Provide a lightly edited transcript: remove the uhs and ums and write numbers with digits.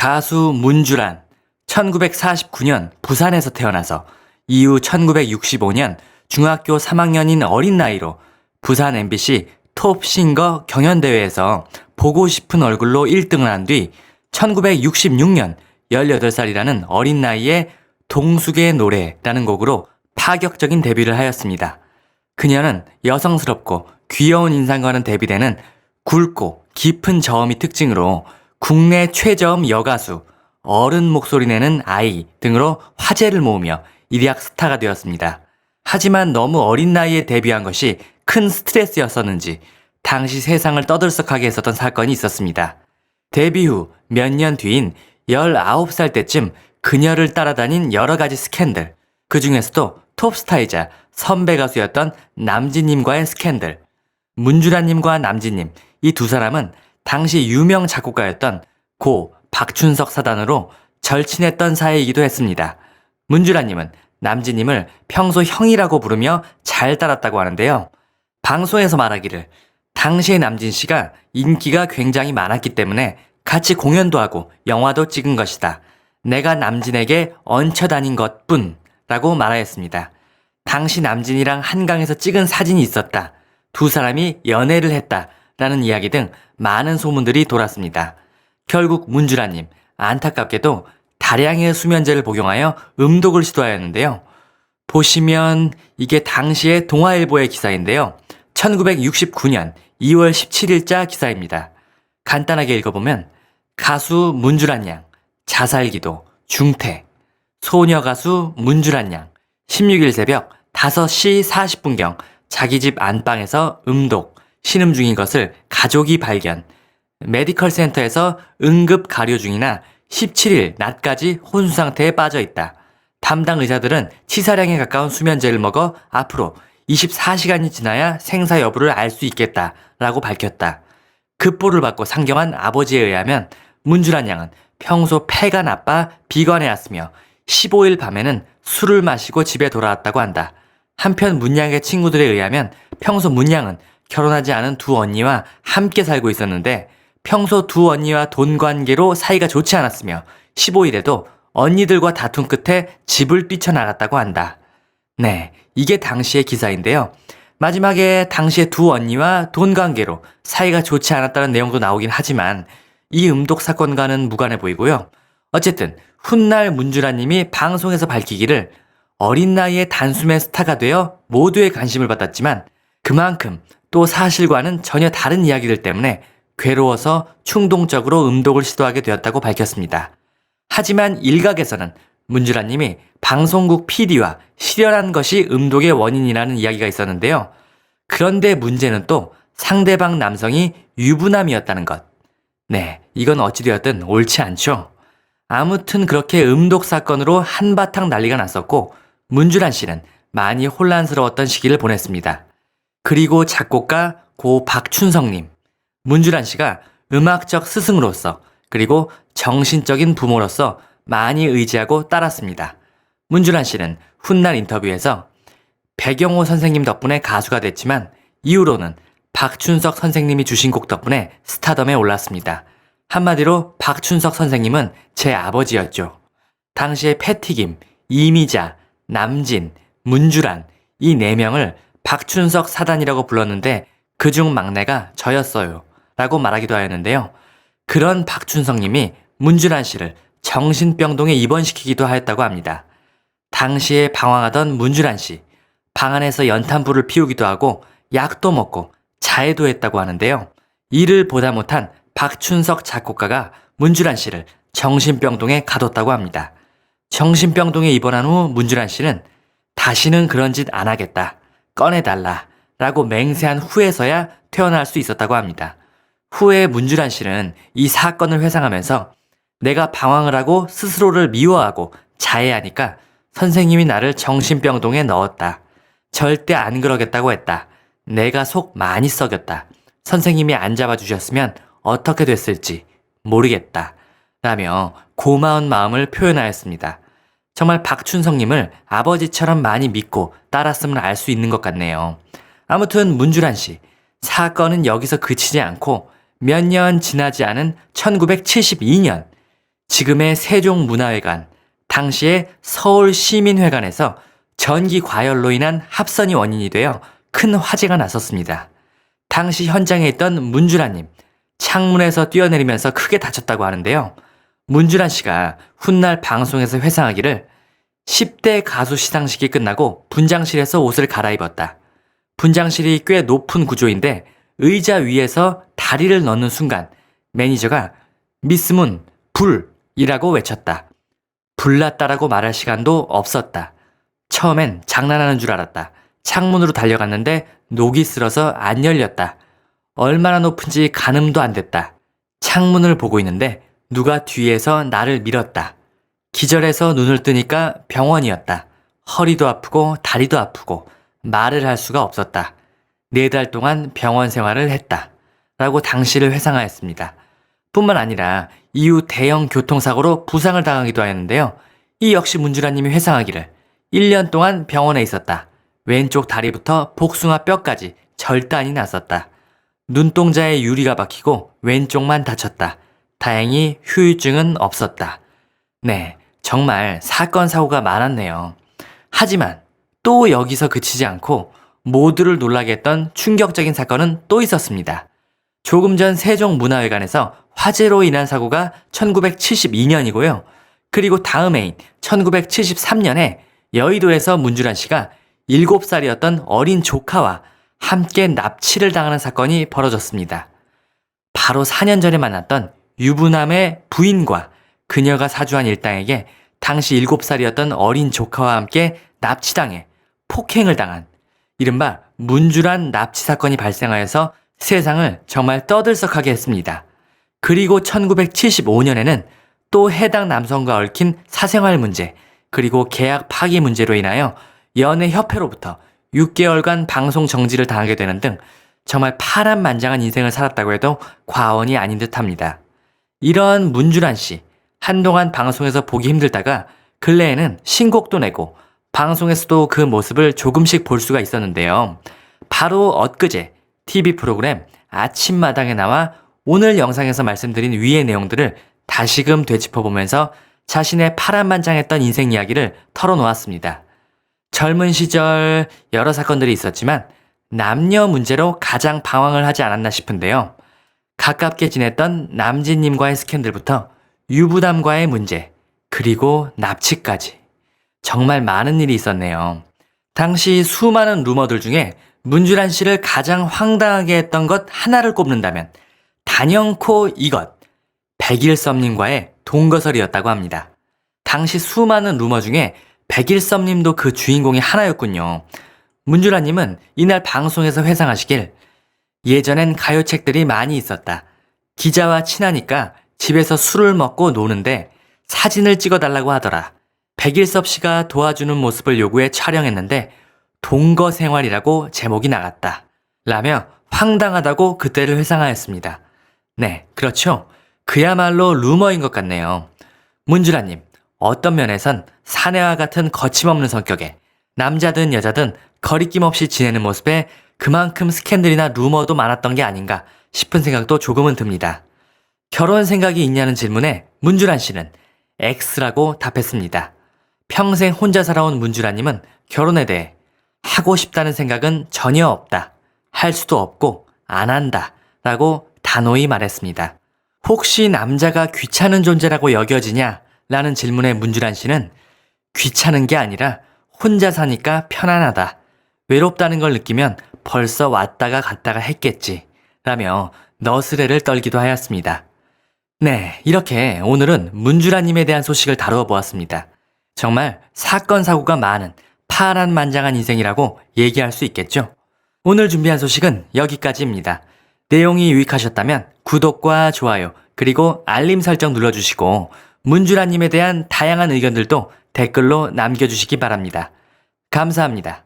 가수 문주란, 1949년 부산에서 태어나서 이후 1965년 중학교 3학년인 어린 나이로 부산 MBC 톱싱거 경연대회에서 보고 싶은 얼굴로 1등을 한 뒤 1966년 18살이라는 어린 나이에 동숙의 노래라는 곡으로 파격적인 데뷔를 하였습니다. 그녀는 여성스럽고 귀여운 인상과는 대비되는 굵고 깊은 저음이 특징으로 국내 최저음 여가수, 어른 목소리 내는 아이 등으로 화제를 모으며 일약 스타가 되었습니다. 하지만 너무 어린 나이에 데뷔한 것이 큰 스트레스였었는지 당시 세상을 떠들썩하게 했었던 사건이 있었습니다. 데뷔 후 몇 년 뒤인 19살 때쯤 그녀를 따라다닌 여러 가지 스캔들, 그 중에서도 톱스타이자 선배 가수였던 남진님과의 스캔들. 문주란님과 남진님, 이 두 사람은 당시 유명 작곡가였던 고 박춘석 사단으로 절친했던 사이이기도 했습니다. 문주란님은 남진님을 평소 형이라고 부르며 잘 따랐다고 하는데요. 방송에서 말하기를 당시의 남진 씨가 인기가 굉장히 많았기 때문에 같이 공연도 하고 영화도 찍은 것이다. 내가 남진에게 얹혀 다닌 것뿐 라고 말하였습니다. 당시 남진이랑 한강에서 찍은 사진이 있었다. 두 사람이 연애를 했다. 라는 이야기 등 많은 소문들이 돌았습니다. 결국 문주란님, 안타깝게도 다량의 수면제를 복용하여 음독을 시도하였는데요. 보시면 이게 당시의 동아일보의 기사인데요. 1969년 2월 17일자 기사입니다. 간단하게 읽어보면 가수 문주란 양, 자살기도, 중퇴, 소녀 가수 문주란 양, 16일 새벽 5시 40분경 자기 집 안방에서 음독, 신음 중인 것을 가족이 발견, 메디컬 센터에서 응급 가료 중이나 17일 낮까지 혼수 상태에 빠져 있다. 담당 의사들은 치사량에 가까운 수면제를 먹어 앞으로 24시간이 지나야 생사 여부를 알 수 있겠다라고 밝혔다. 급보를 받고 상경한 아버지에 의하면 문주란 양은 평소 폐가 나빠 비관해 왔으며 15일 밤에는 술을 마시고 집에 돌아왔다고 한다. 한편 문양의 친구들에 의하면 평소 문양은 결혼하지 않은 두 언니와 함께 살고 있었는데 평소 두 언니와 돈 관계로 사이가 좋지 않았으며 15일에도 언니들과 다툰 끝에 집을 뛰쳐나갔다고 한다. 네, 이게 당시의 기사인데요. 마지막에 당시의 두 언니와 돈 관계로 사이가 좋지 않았다는 내용도 나오긴 하지만 이 음독 사건과는 무관해 보이고요. 어쨌든 훗날 문주란님이 방송에서 밝히기를 어린 나이에 단숨에 스타가 되어 모두의 관심을 받았지만 그만큼 또 사실과는 전혀 다른 이야기들 때문에 괴로워서 충동적으로 음독을 시도하게 되었다고 밝혔습니다. 하지만 일각에서는 문주란님이 방송국 PD와 실연한 것이 음독의 원인이라는 이야기가 있었는데요. 그런데 문제는 또 상대방 남성이 유부남이었다는 것. 네, 이건 어찌되었든 옳지 않죠. 아무튼 그렇게 음독 사건으로 한바탕 난리가 났었고 문주란 씨는 많이 혼란스러웠던 시기를 보냈습니다. 그리고 작곡가 고 박춘석님, 문주란 씨가 음악적 스승으로서 그리고 정신적인 부모로서 많이 의지하고 따랐습니다. 문주란 씨는 훗날 인터뷰에서 백영호 선생님 덕분에 가수가 됐지만 이후로는 박춘석 선생님이 주신 곡 덕분에 스타덤에 올랐습니다. 한마디로 박춘석 선생님은 제 아버지였죠. 당시에 패티김, 이미자, 남진, 문주란 이 4명을 박춘석 사단이라고 불렀는데 그중 막내가 저였어요 라고 말하기도 하였는데요. 그런 박춘석님이 문주란 씨를 정신병동에 입원시키기도 하였다고 합니다. 당시에 방황하던 문주란 씨, 방 안에서 연탄불을 피우기도 하고 약도 먹고 자해도 했다고 하는데요. 이를 보다 못한 박춘석 작곡가가 문주란 씨를 정신병동에 가뒀다고 합니다. 정신병동에 입원한 후 문주란 씨는 다시는 그런 짓 안 하겠다, 꺼내달라 라고 맹세한 후에서야 퇴원할 수 있었다고 합니다. 후에 문주란 씨는 이 사건을 회상하면서 내가 방황을 하고 스스로를 미워하고 자해하니까 선생님이 나를 정신병동에 넣었다. 절대 안 그러겠다고 했다. 내가 속 많이 썩였다. 선생님이 안 잡아주셨으면 어떻게 됐을지 모르겠다. 라며 고마운 마음을 표현하였습니다. 정말 박춘석님을 아버지처럼 많이 믿고 따랐음을 알 수 있는 것 같네요. 아무튼 문주란 씨, 사건은 여기서 그치지 않고 몇 년 지나지 않은 1972년 지금의 세종문화회관, 당시의 서울시민회관에서 전기 과열로 인한 합선이 원인이 되어 큰 화재가 났었습니다. 당시 현장에 있던 문주란님, 창문에서 뛰어내리면서 크게 다쳤다고 하는데요. 문주란 씨가 훗날 방송에서 회상하기를 10대 가수 시상식이 끝나고 분장실에서 옷을 갈아입었다. 분장실이 꽤 높은 구조인데 의자 위에서 다리를 넣는 순간 매니저가 미스 문, 불이라고 외쳤다. 불났다라고 말할 시간도 없었다. 처음엔 장난하는 줄 알았다. 창문으로 달려갔는데 녹이 슬어서 안 열렸다. 얼마나 높은지 가늠도 안 됐다. 창문을 보고 있는데 누가 뒤에서 나를 밀었다. 기절해서 눈을 뜨니까 병원이었다. 허리도 아프고 다리도 아프고 말을 할 수가 없었다. 4달 동안 병원 생활을 했다. 라고 당시를 회상하였습니다. 뿐만 아니라 이후 대형 교통사고로 부상을 당하기도 하였는데요. 이 역시 문주라님이 회상하기를 1년 동안 병원에 있었다. 왼쪽 다리부터 복숭아 뼈까지 절단이 났었다. 눈동자에 유리가 박히고 왼쪽만 다쳤다. 다행히 후유증은 없었다. 네, 정말 사건 사고가 많았네요. 하지만 또 여기서 그치지 않고 모두를 놀라게 했던 충격적인 사건은 또 있었습니다. 조금 전 세종문화회관에서 화재로 인한 사고가 1972년이고요. 그리고 다음 해인 1973년에 여의도에서 문주란 씨가 7살이었던 어린 조카와 함께 납치를 당하는 사건이 벌어졌습니다. 바로 4년 전에 만났던 유부남의 부인과 그녀가 사주한 일당에게 당시 7살이었던 어린 조카와 함께 납치당해 폭행을 당한 이른바 문주란 납치 사건이 발생하여서 세상을 정말 떠들썩하게 했습니다. 그리고 1975년에는 또 해당 남성과 얽힌 사생활 문제 그리고 계약 파기 문제로 인하여 연예협회로부터 6개월간 방송 정지를 당하게 되는 등 정말 파란만장한 인생을 살았다고 해도 과언이 아닌 듯합니다. 이런 문주란 씨, 한동안 방송에서 보기 힘들다가 근래에는 신곡도 내고 방송에서도 그 모습을 조금씩 볼 수가 있었는데요. 바로 엊그제 TV 프로그램 아침마당에 나와 오늘 영상에서 말씀드린 위의 내용들을 다시금 되짚어보면서 자신의 파란만장했던 인생 이야기를 털어놓았습니다. 젊은 시절 여러 사건들이 있었지만 남녀 문제로 가장 방황을 하지 않았나 싶은데요. 가깝게 지냈던 남진님과의 스캔들부터 유부남과의 문제, 그리고 납치까지 정말 많은 일이 있었네요. 당시 수많은 루머들 중에 문주란 씨를 가장 황당하게 했던 것 하나를 꼽는다면 단연코 이것, 백일섭님과의 동거설이었다고 합니다. 당시 수많은 루머 중에 백일섭님도 그 주인공이 하나였군요. 문주라님은 이날 방송에서 회상하시길 예전엔 가요책들이 많이 있었다. 기자와 친하니까 집에서 술을 먹고 노는데 사진을 찍어달라고 하더라. 백일섭 씨가 도와주는 모습을 요구해 촬영했는데 동거생활이라고 제목이 나갔다. 라며 황당하다고 그때를 회상하였습니다. 네, 그렇죠. 그야말로 루머인 것 같네요. 문주라님, 어떤 면에선 사내와 같은 거침없는 성격에 남자든 여자든 거리낌 없이 지내는 모습에 그만큼 스캔들이나 루머도 많았던 게 아닌가 싶은 생각도 조금은 듭니다. 결혼 생각이 있냐는 질문에 문주란 씨는 X라고 답했습니다. 평생 혼자 살아온 문주라님은 결혼에 대해 하고 싶다는 생각은 전혀 없다. 할 수도 없고 안 한다. 라고 단호히 말했습니다. 혹시 남자가 귀찮은 존재라고 여겨지냐? 라는 질문에 문주란 씨는 귀찮은 게 아니라 혼자 사니까 편안하다. 외롭다는 걸 느끼면 벌써 왔다가 갔다가 했겠지. 라며 너스레를 떨기도 하였습니다. 네, 이렇게 오늘은 문주라님에 대한 소식을 다루어 보았습니다. 정말 사건 사고가 많은 파란만장한 인생이라고 얘기할 수 있겠죠. 오늘 준비한 소식은 여기까지입니다. 내용이 유익하셨다면 구독과 좋아요 그리고 알림 설정 눌러주시고 문주라님에 대한 다양한 의견들도 댓글로 남겨주시기 바랍니다. 감사합니다.